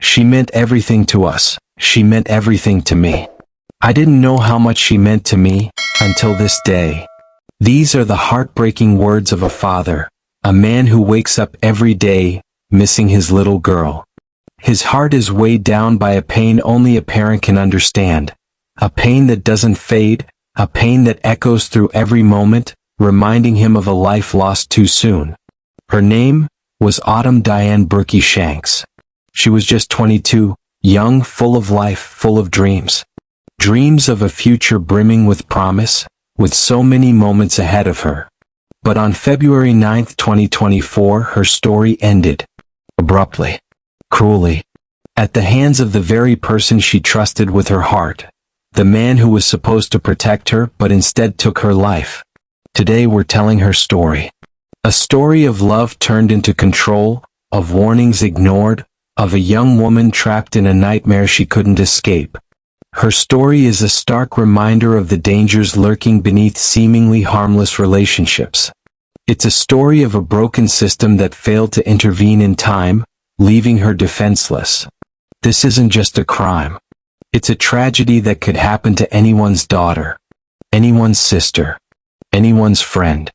She meant everything to us. She meant everything to me. I didn't know how much she meant to me until this day. These are the heartbreaking words of a father, a man who wakes up every day, missing his little girl. His heart is weighed down by a pain only a parent can understand, a pain that doesn't fade, a pain that echoes through every moment, reminding him of a life lost too soon. Her name was Autumn Diane Berkey Shanks. She was just 22, young, full of life, full of dreams. Dreams of a future brimming with promise, with so many moments ahead of her. But on February 9, 2024, her story ended. Abruptly. Cruelly. At the hands of the very person she trusted with her heart. The man who was supposed to protect her but instead took her life. Today we're telling her story. A story of love turned into control, of warnings ignored, of a young woman trapped in a nightmare she couldn't escape. Her story is a stark reminder of the dangers lurking beneath seemingly harmless relationships. It's a story of a broken system that failed to intervene in time, leaving her defenseless. This isn't just a crime. It's a tragedy that could happen to anyone's daughter, anyone's sister, anyone's friend.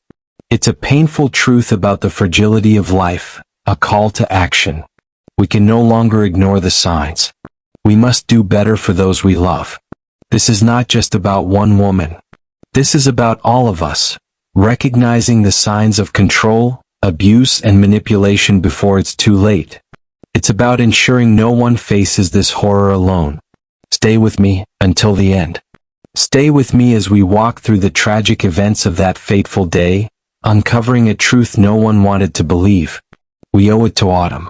It's a painful truth about the fragility of life, a call to action. We can no longer ignore the signs. We must do better for those we love. This is not just about one woman. This is about all of us, recognizing the signs of control, abuse, and manipulation before it's too late. It's about ensuring no one faces this horror alone. Stay with me until the end. Stay with me as we walk through the tragic events of that fateful day, uncovering a truth no one wanted to believe. We owe it to Autumn.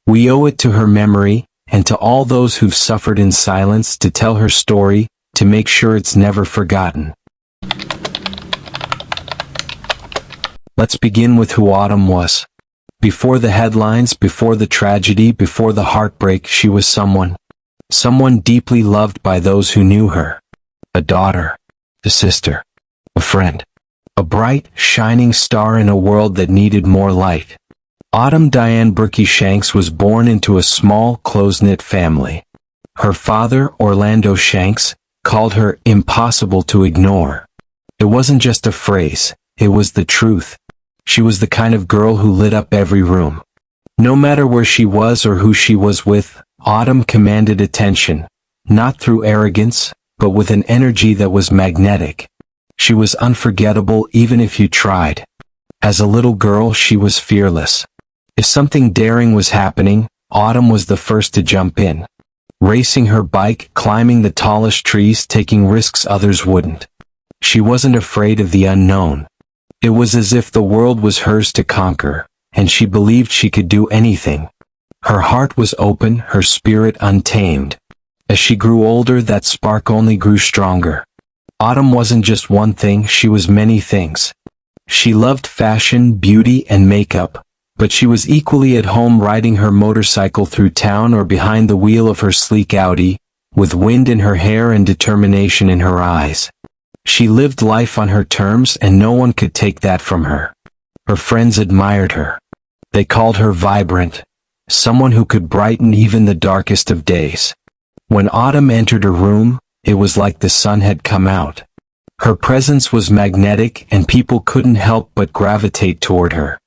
We owe it to her memory, and to all those who've suffered in silence, to tell her story, to make sure it's never forgotten. Let's begin with who Autumn was. Before the headlines, before the tragedy, before the heartbreak, she was someone deeply loved by those who knew her. A daughter, a sister, a friend, a bright, shining star in a world that needed more light. Autumn Diane Berkey Shanks was born into a small, close-knit family. Her father, Orlando Shanks, called her impossible to ignore. It wasn't just a phrase, it was the truth. She was the kind of girl who lit up every room. No matter where she was or who she was with, Autumn commanded attention, not through arrogance, but with an energy that was magnetic. She was unforgettable even if you tried. As a little girl, she was fearless. If something daring was happening, Autumn was the first to jump in. Racing her bike, climbing the tallest trees, taking risks others wouldn't. She wasn't afraid of the unknown. It was as if the world was hers to conquer, and she believed she could do anything. Her heart was open, her spirit untamed. As she grew older, that spark only grew stronger. Autumn wasn't just one thing, she was many things. She loved fashion, beauty, and makeup, but she was equally at home riding her motorcycle through town or behind the wheel of her sleek Audi, with wind in her hair and determination in her eyes. She lived life on her terms, and no one could take that from her. Her friends admired her. They called her vibrant, someone who could brighten even the darkest of days. When Autumn entered a room, it was like the sun had come out. Her presence was magnetic, and people couldn't help but gravitate toward her.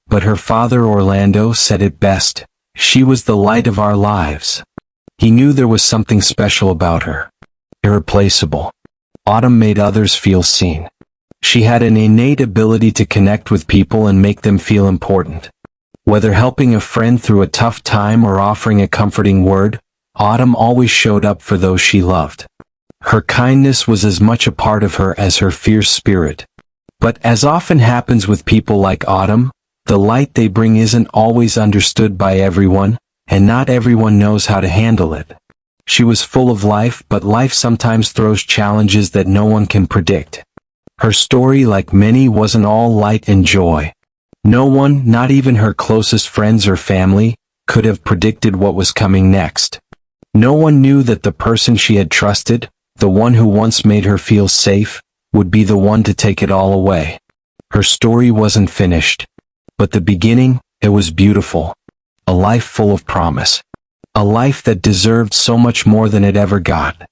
But her father Orlando said it best: she was the light of our lives. He knew there was something special about her. Irreplaceable. Autumn made others feel seen. She had an innate ability to connect with people and make them feel important. Whether helping a friend through a tough time or offering a comforting word, Autumn always showed up for those she loved. Her kindness was as much a part of her as her fierce spirit. But as often happens with people like Autumn, the light they bring isn't always understood by everyone, and not everyone knows how to handle it. She was full of life, but life sometimes throws challenges that no one can predict. Her story, like many, wasn't all light and joy. No one, not even her closest friends or family, could have predicted what was coming next. No one knew that the person she had trusted, the one who once made her feel safe, would be the one to take it all away. Her story wasn't finished. But the beginning, it was beautiful. A life full of promise. A life that deserved so much more than it ever got.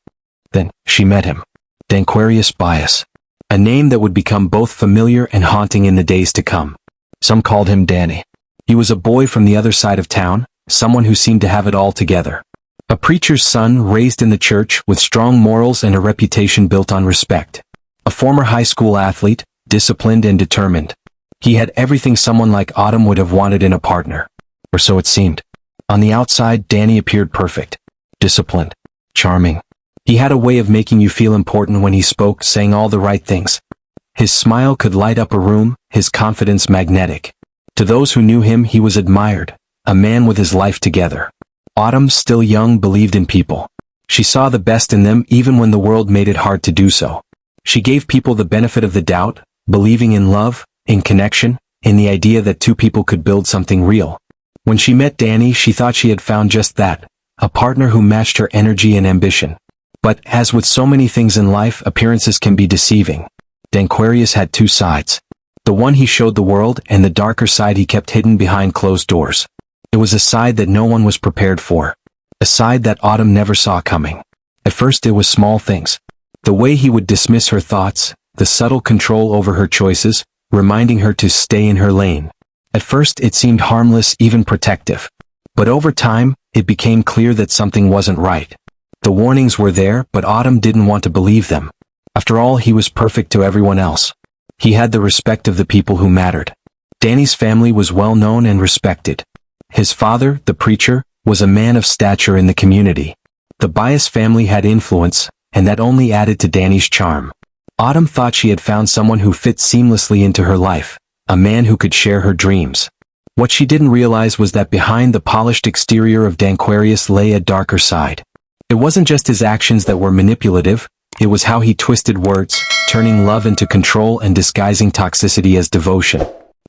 Then, she met him. Danquarius Bias. A name that would become both familiar and haunting in the days to come. Some called him Danny. He was a boy from the other side of town, someone who seemed to have it all together. A preacher's son raised in the church with strong morals and a reputation built on respect. A former high school athlete, disciplined and determined. He had everything someone like Autumn would have wanted in a partner. Or so it seemed. On the outside, Danny appeared perfect. Disciplined. Charming. He had a way of making you feel important when he spoke, saying all the right things. His smile could light up a room, his confidence magnetic. To those who knew him, he was admired, a man with his life together. Autumn, still young, believed in people. She saw the best in them even when the world made it hard to do so. She gave people the benefit of the doubt, believing in love, in connection, in the idea that two people could build something real. When she met Danny, she thought she had found just that, a partner who matched her energy and ambition. But, as with so many things in life, appearances can be deceiving. Danquarius had two sides. The one he showed the world, and the darker side he kept hidden behind closed doors. It was a side that no one was prepared for. A side that Autumn never saw coming. At first it was small things. The way he would dismiss her thoughts, the subtle control over her choices, reminding her to stay in her lane. At first it seemed harmless, even protective. But over time, it became clear that something wasn't right. The warnings were there, but Autumn didn't want to believe them. After all, he was perfect to everyone else. He had the respect of the people who mattered. Danny's family was well known and respected. His father, the preacher, was a man of stature in the community. The Bias family had influence, and that only added to Danny's charm. Autumn thought she had found someone who fit seamlessly into her life, a man who could share her dreams. What she didn't realize was that behind the polished exterior of Danquarius lay a darker side. It wasn't just his actions that were manipulative, it was how he twisted words, turning love into control and disguising toxicity as devotion.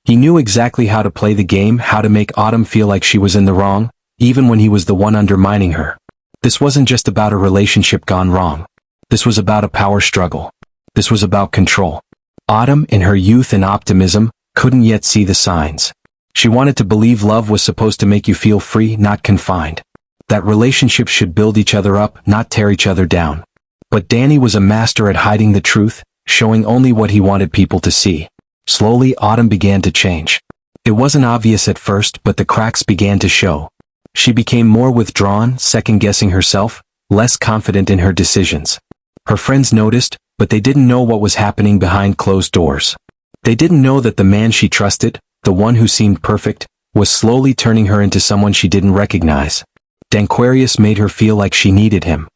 He knew exactly how to play the game, how to make Autumn feel like she was in the wrong, even when he was the one undermining her. This wasn't just about a relationship gone wrong. This was about a power struggle. This was about control. Autumn, in her youth and optimism, couldn't yet see the signs. She wanted to believe love was supposed to make you feel free, not confined. That relationships should build each other up, not tear each other down. But Danny was a master at hiding the truth, showing only what he wanted people to see. Slowly, Autumn began to change. It wasn't obvious at first, but the cracks began to show. She became more withdrawn, second-guessing herself, less confident in her decisions. Her friends noticed, but they didn't know what was happening behind closed doors. They didn't know that the man she trusted, the one who seemed perfect, was slowly turning her into someone she didn't recognize. Danquarius made her feel like she needed him.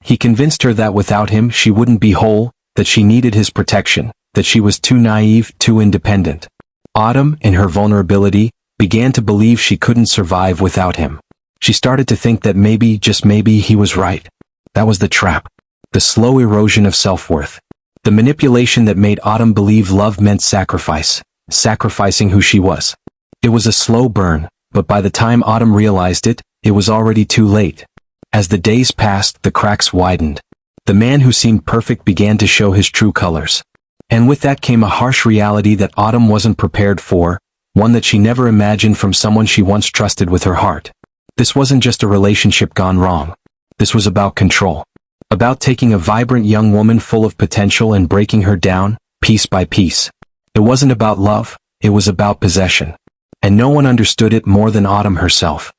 He convinced her that without him she wouldn't be whole, that she needed his protection, that she was too naive, too independent. Autumn, in her vulnerability, began to believe she couldn't survive without him. She started to think that maybe, just maybe, he was right. That was the trap. The slow erosion of self-worth. The manipulation that made Autumn believe love meant sacrifice, sacrificing who she was. It was a slow burn, but by the time Autumn realized it, it was already too late. As the days passed, the cracks widened. The man who seemed perfect began to show his true colors. And with that came a harsh reality that Autumn wasn't prepared for, one that she never imagined from someone she once trusted with her heart. This wasn't just a relationship gone wrong. This was about control. About taking a vibrant young woman full of potential and breaking her down, piece by piece. It wasn't about love, it was about possession. And no one understood it more than Autumn herself.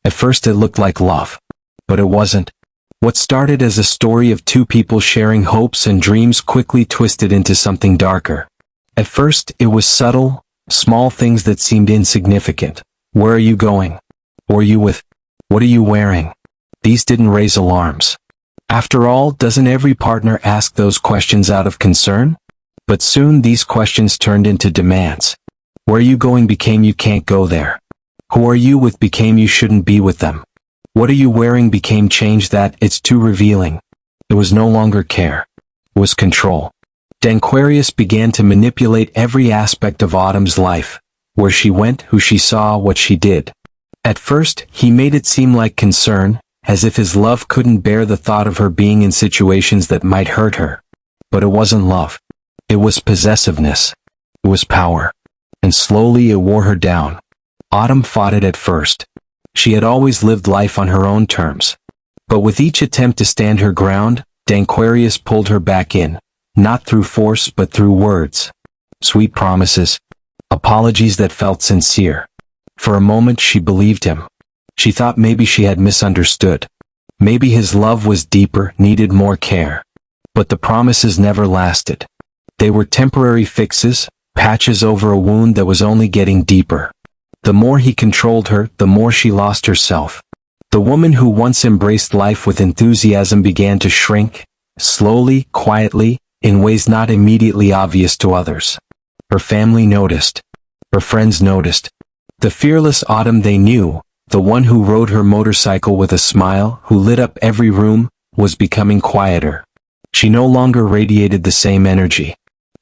At first it looked like love. But it wasn't. What started as a story of two people sharing hopes and dreams quickly twisted into something darker. At first, it was subtle, small things that seemed insignificant. Where are you going? Who are you with? What are you wearing? These didn't raise alarms. After all, doesn't every partner ask those questions out of concern? But soon these questions turned into demands. Where are you going became you can't go there. Who are you with became you shouldn't be with them. What are you wearing became change that it's too revealing. It was no longer care. It was control. Danquarius began to manipulate every aspect of Autumn's life. Where she went, who she saw, what she did. At first, he made it seem like concern, as if his love couldn't bear the thought of her being in situations that might hurt her. But it wasn't love. It was possessiveness. It was power. And slowly it wore her down. Autumn fought it at first. She had always lived life on her own terms. But with each attempt to stand her ground, Danquarius pulled her back in, not through force but through words. Sweet promises. Apologies that felt sincere. For a moment she believed him. She thought maybe she had misunderstood. Maybe his love was deeper, needed more care. But the promises never lasted. They were temporary fixes, patches over a wound that was only getting deeper. The more he controlled her, the more she lost herself. The woman who once embraced life with enthusiasm began to shrink, slowly, quietly, in ways not immediately obvious to others. Her family noticed. Her friends noticed. The fearless Autumn they knew, the one who rode her motorcycle with a smile, who lit up every room, was becoming quieter. She no longer radiated the same energy.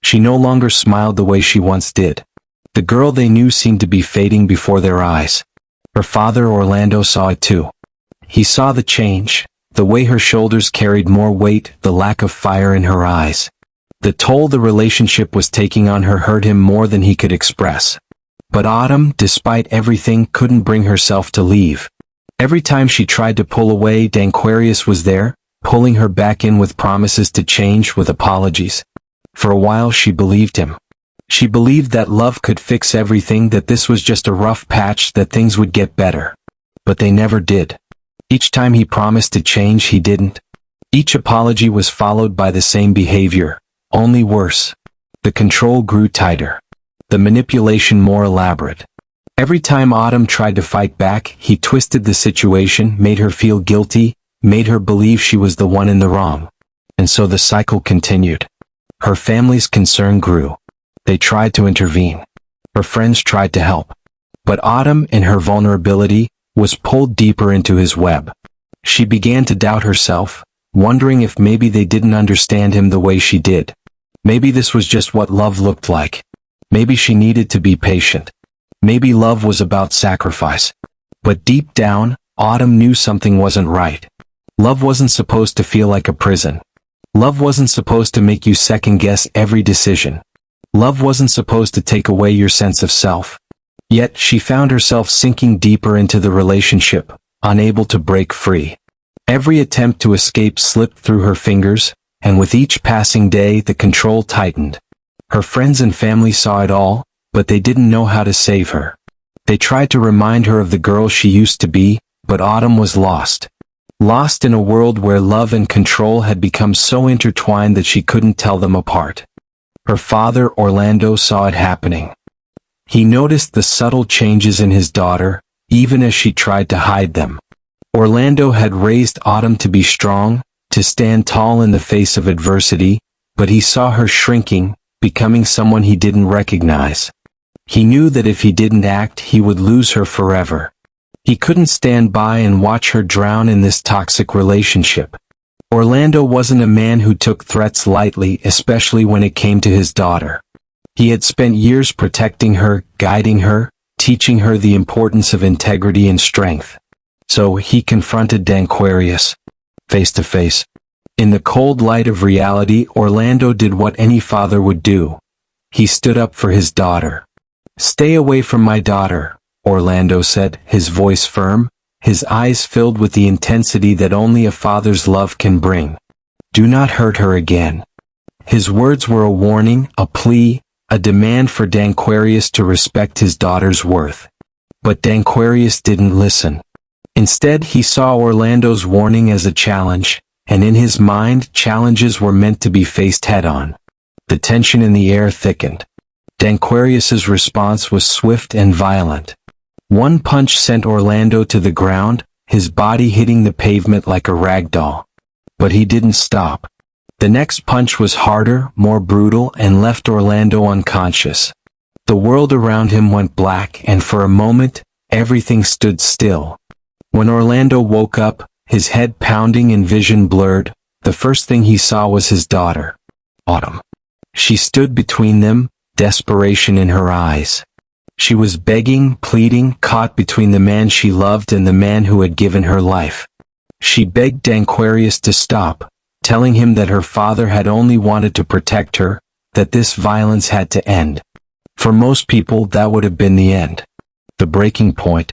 She no longer smiled the way she once did. The girl they knew seemed to be fading before their eyes. Her father Orlando saw it too. He saw the change, the way her shoulders carried more weight, the lack of fire in her eyes. The toll the relationship was taking on her hurt him more than he could express. But Autumn, despite everything, couldn't bring herself to leave. Every time she tried to pull away, Danquarius was there, pulling her back in with promises to change, with apologies. For a while she believed him. She believed that love could fix everything, that this was just a rough patch, that things would get better. But they never did. Each time he promised to change, he didn't. Each apology was followed by the same behavior, only worse. The control grew tighter. The manipulation more elaborate. Every time Autumn tried to fight back, he twisted the situation, made her feel guilty, made her believe she was the one in the wrong. And so the cycle continued. Her family's concern grew. They tried to intervene. Her friends tried to help. But Autumn, in her vulnerability, was pulled deeper into his web. She began to doubt herself, wondering if maybe they didn't understand him the way she did. Maybe this was just what love looked like. Maybe she needed to be patient. Maybe love was about sacrifice. But deep down, Autumn knew something wasn't right. Love wasn't supposed to feel like a prison. Love wasn't supposed to make you second-guess every decision. Love wasn't supposed to take away your sense of self. Yet she found herself sinking deeper into the relationship, unable to break free. Every attempt to escape slipped through her fingers, and with each passing day the control tightened. Her friends and family saw it all, but they didn't know how to save her. They tried to remind her of the girl she used to be, but Autumn was lost. Lost in a world where love and control had become so intertwined that she couldn't tell them apart. Her father Orlando saw it happening. He noticed the subtle changes in his daughter, even as she tried to hide them. Orlando had raised Autumn to be strong, to stand tall in the face of adversity, but he saw her shrinking, becoming someone he didn't recognize. He knew that if he didn't act, he would lose her forever. He couldn't stand by and watch her drown in this toxic relationship. Orlando wasn't a man who took threats lightly, especially when it came to his daughter. He had spent years protecting her, guiding her, teaching her the importance of integrity and strength. So he confronted Danquarius, face to face. In the cold light of reality, Orlando did what any father would do. He stood up for his daughter. "Stay away from my daughter," Orlando said, his voice firm, his eyes filled with the intensity that only a father's love can bring. "Do not hurt her again." His words were a warning, a plea, a demand for Danquarius to respect his daughter's worth. But Danquarius didn't listen. Instead, he saw Orlando's warning as a challenge, and in his mind, challenges were meant to be faced head-on. The tension in the air thickened. Danquarius's response was swift and violent. One punch sent Orlando to the ground, his body hitting the pavement like a rag doll. But he didn't stop. The next punch was harder, more brutal, and left Orlando unconscious. The world around him went black, and for a moment, everything stood still. When Orlando woke up, his head pounding and vision blurred, the first thing he saw was his daughter, Autumn. She stood between them, desperation in her eyes. She was begging, pleading, caught between the man she loved and the man who had given her life. She begged Danquarius to stop, telling him that her father had only wanted to protect her, that this violence had to end. For most people, that would have been the end. The breaking point.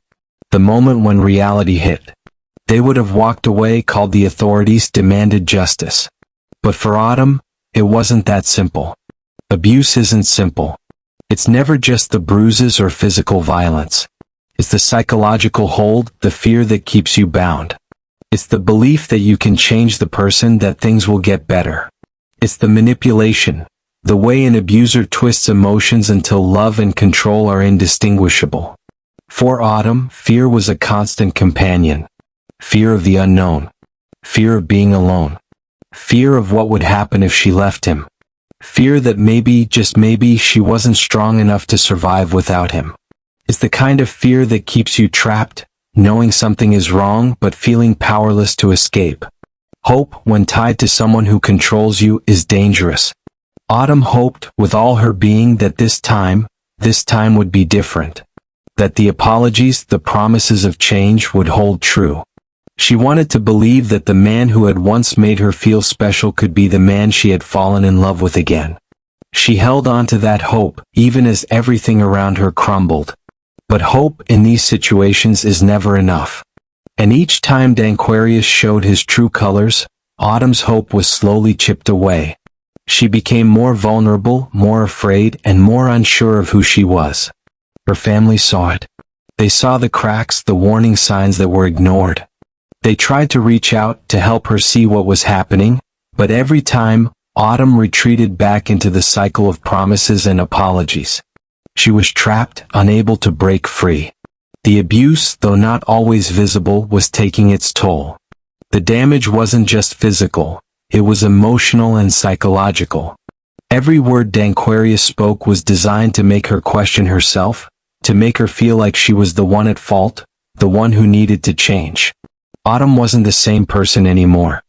The moment when reality hit. They would have walked away, called the authorities, demanded justice. But for Autumn, it wasn't that simple. Abuse isn't simple. It's never just the bruises or physical violence. It's the psychological hold, the fear that keeps you bound. It's the belief that you can change the person, that things will get better. It's the manipulation, the way an abuser twists emotions until love and control are indistinguishable. For Autumn, fear was a constant companion. Fear of the unknown. Fear of being alone. Fear of what would happen if she left him. Fear that maybe, just maybe, she wasn't strong enough to survive without him. It's the kind of fear that keeps you trapped, knowing something is wrong but feeling powerless to escape. Hope, when tied to someone who controls you, is dangerous. Autumn hoped, with all her being, that this time would be different. That the apologies, the promises of change would hold true. She wanted to believe that the man who had once made her feel special could be the man she had fallen in love with again. She held on to that hope, even as everything around her crumbled. But hope in these situations is never enough. And each time Danquarius showed his true colors, Autumn's hope was slowly chipped away. She became more vulnerable, more afraid, and more unsure of who she was. Her family saw it. They saw the cracks, the warning signs that were ignored. They tried to reach out to help her see what was happening, but every time, Autumn retreated back into the cycle of promises and apologies. She was trapped, unable to break free. The abuse, though not always visible, was taking its toll. The damage wasn't just physical, it was emotional and psychological. Every word Danquarius spoke was designed to make her question herself, to make her feel like she was the one at fault, the one who needed to change. Autumn wasn't the same person anymore.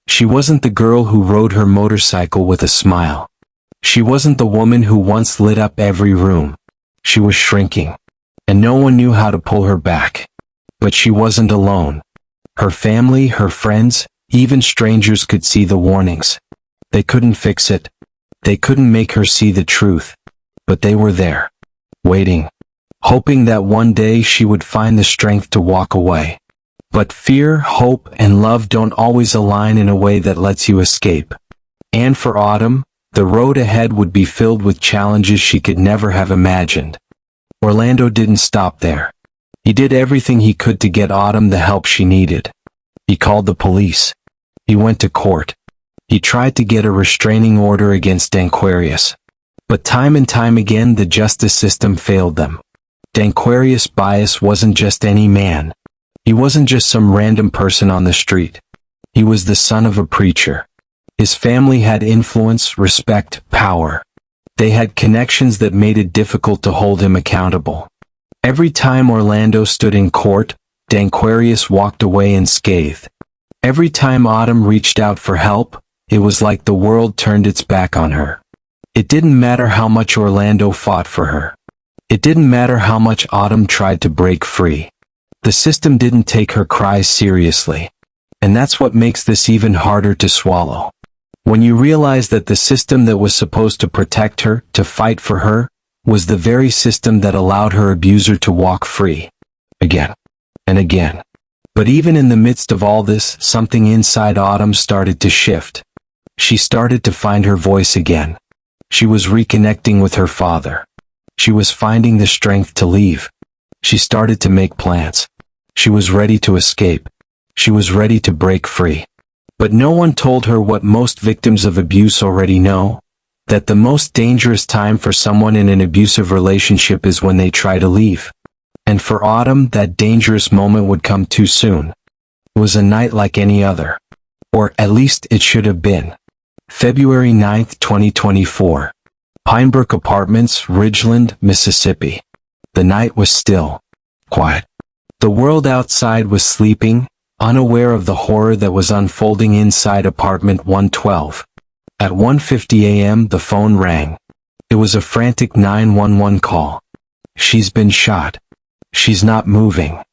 She wasn't the girl who rode her motorcycle with a smile. She wasn't the woman who once lit up every room. She was shrinking, and no one knew how to pull her back. But she wasn't alone. Her family, her friends, even strangers could see the warnings. They couldn't fix it. They couldn't make her see the truth. But they were there, waiting, hoping that one day she would find the strength to walk away. But fear, hope, and love don't always align in a way that lets you escape. And for Autumn, the road ahead would be filled with challenges she could never have imagined. Orlando didn't stop there. He did everything he could to get Autumn the help she needed. He called the police. He went to court. He tried to get a restraining order against Danquarius. But time and time again the justice system failed them. Danquarius' bias wasn't just any man. He wasn't just some random person on the street. He was the son of a preacher. His family had influence, respect, power. They had connections that made it difficult to hold him accountable. Every time Orlando stood in court, Danquarius walked away unscathed. Every time Autumn reached out for help, it was like the world turned its back on her. It didn't matter how much Orlando fought for her. It didn't matter how much Autumn tried to break free. The system didn't take her cries seriously. And that's what makes this even harder to swallow. When you realize that the system that was supposed to protect her, to fight for her, was the very system that allowed her abuser to walk free. Again. And again. But even in the midst of all this, something inside Autumn started to shift. She started to find her voice again. She was reconnecting with her father. She was finding the strength to leave. She started to make plans. She was ready to escape. She was ready to break free. But no one told her what most victims of abuse already know, that the most dangerous time for someone in an abusive relationship is when they try to leave. And for Autumn, that dangerous moment would come too soon. It was a night like any other. Or at least it should have been. February 9th, 2024. Pinebrook Apartments, Ridgeland, Mississippi. The night was still. Quiet. The world outside was sleeping, unaware of the horror that was unfolding inside apartment 112. At 1:50 a.m. the phone rang. It was a frantic 911 call. She's been shot. She's not moving.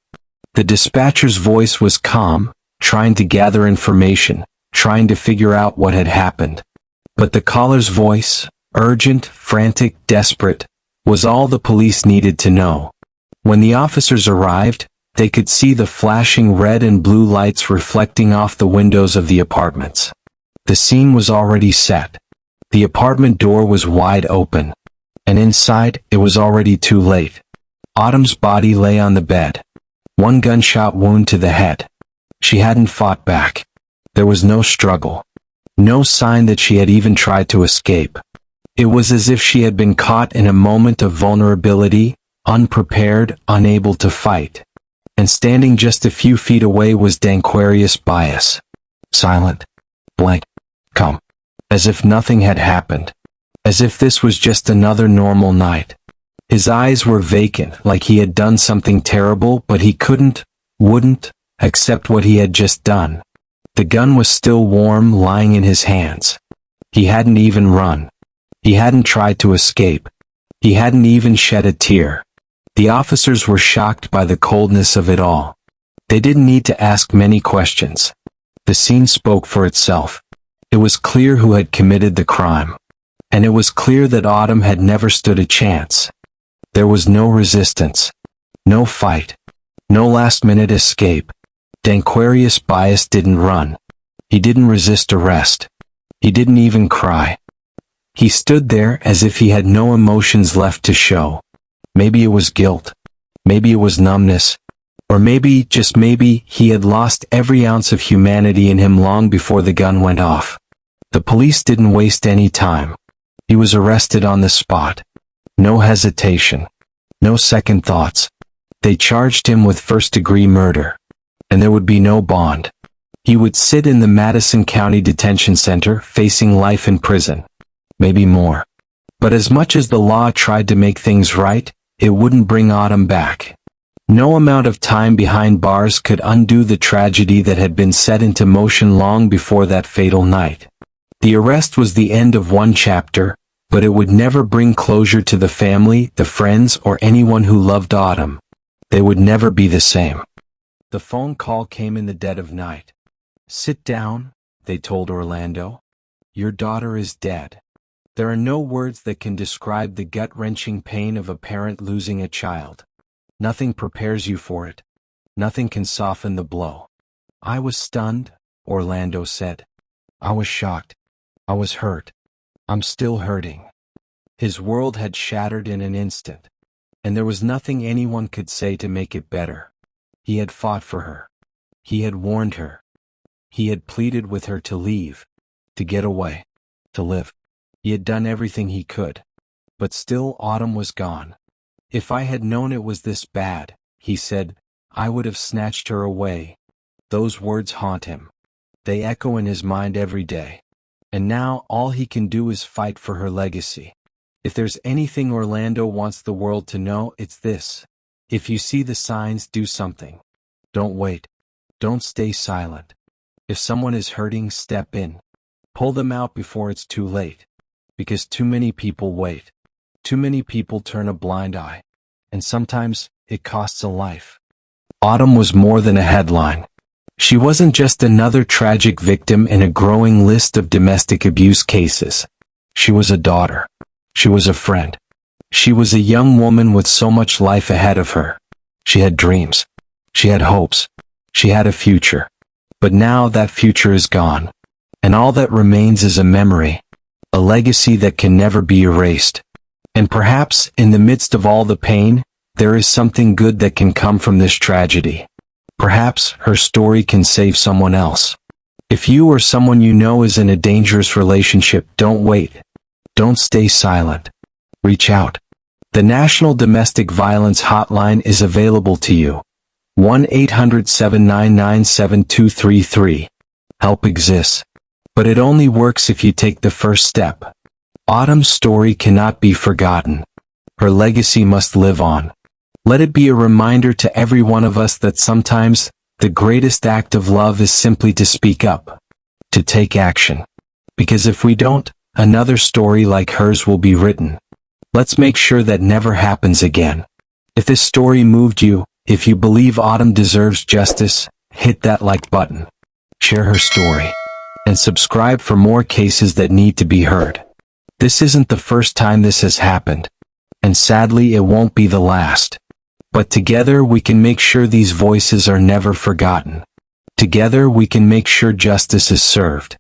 The dispatcher's voice was calm, trying to gather information, trying to figure out what had happened. But the caller's voice, urgent, frantic, desperate, was all the police needed to know. When the officers arrived, They could see the flashing red and blue lights reflecting off the windows of the apartments. The scene was already set. The apartment door was wide open. And inside, it was already too late. Autumn's body lay on the bed. One gunshot wound to the head. She hadn't fought back. There was no struggle. No sign that she had even tried to escape. It was as if she had been caught in a moment of vulnerability, unprepared, unable to fight. And standing just a few feet away was Danquarius Bias. Silent. Blank. Calm. As if nothing had happened. As if this was just another normal night. His eyes were vacant, like he had done something terrible, but he wouldn't, accept what he had just done. The gun was still warm, lying in his hands. He hadn't even run. He hadn't tried to escape. He hadn't even shed a tear. The officers were shocked by the coldness of it all. They didn't need to ask many questions. The scene spoke for itself. It was clear who had committed the crime. And it was clear that Autumn had never stood a chance. There was no resistance. No fight. No last-minute escape. Danquarius Bias didn't run. He didn't resist arrest. He didn't even cry. He stood there as if he had no emotions left to show. Maybe it was guilt. Maybe it was numbness. Or maybe, just maybe, he had lost every ounce of humanity in him long before the gun went off. The police didn't waste any time. He was arrested on the spot. No hesitation. No second thoughts. They charged him with first-degree murder. And there would be no bond. He would sit in the Madison County Detention Center facing life in prison. Maybe more. But as much as the law tried to make things right, it wouldn't bring Autumn back. No amount of time behind bars could undo the tragedy that had been set into motion long before that fatal night. The arrest was the end of one chapter, but it would never bring closure to the family, the friends, or anyone who loved Autumn. They would never be the same. The phone call came in the dead of night. "Sit down," they told Orlando. "Your daughter is dead." There are no words that can describe the gut-wrenching pain of a parent losing a child. Nothing prepares you for it. Nothing can soften the blow. "I was stunned," Orlando said. "I was shocked. I was hurt. I'm still hurting." His world had shattered in an instant, and there was nothing anyone could say to make it better. He had fought for her. He had warned her. He had pleaded with her to leave, to get away, to live. He had done everything he could. But still Autumn was gone. "If I had known it was this bad," he said, "I would have snatched her away." Those words haunt him. They echo in his mind every day. And now all he can do is fight for her legacy. If there's anything Orlando wants the world to know, it's this. If you see the signs, do something. Don't wait. Don't stay silent. If someone is hurting, step in. Pull them out before it's too late. Because too many people wait. Too many people turn a blind eye. And sometimes, it costs a life. Autumn was more than a headline. She wasn't just another tragic victim in a growing list of domestic abuse cases. She was a daughter. She was a friend. She was a young woman with so much life ahead of her. She had dreams. She had hopes. She had a future. But now that future is gone. And all that remains is a memory. A legacy that can never be erased. And perhaps, in the midst of all the pain, there is something good that can come from this tragedy. Perhaps her story can save someone else. If you or someone you know is in a dangerous relationship, don't wait. Don't stay silent. Reach out. The National Domestic Violence Hotline is available to you. 1-800-799-7233. Help exists. But it only works if you take the first step. Autumn's story cannot be forgotten. Her legacy must live on. Let it be a reminder to every one of us that sometimes, the greatest act of love is simply to speak up. To take action. Because if we don't, another story like hers will be written. Let's make sure that never happens again. If this story moved you, if you believe Autumn deserves justice, hit that like button. Share her story. And subscribe for more cases that need to be heard. This isn't the first time this has happened. And sadly, it won't be the last. But together we can make sure these voices are never forgotten. Together we can make sure justice is served.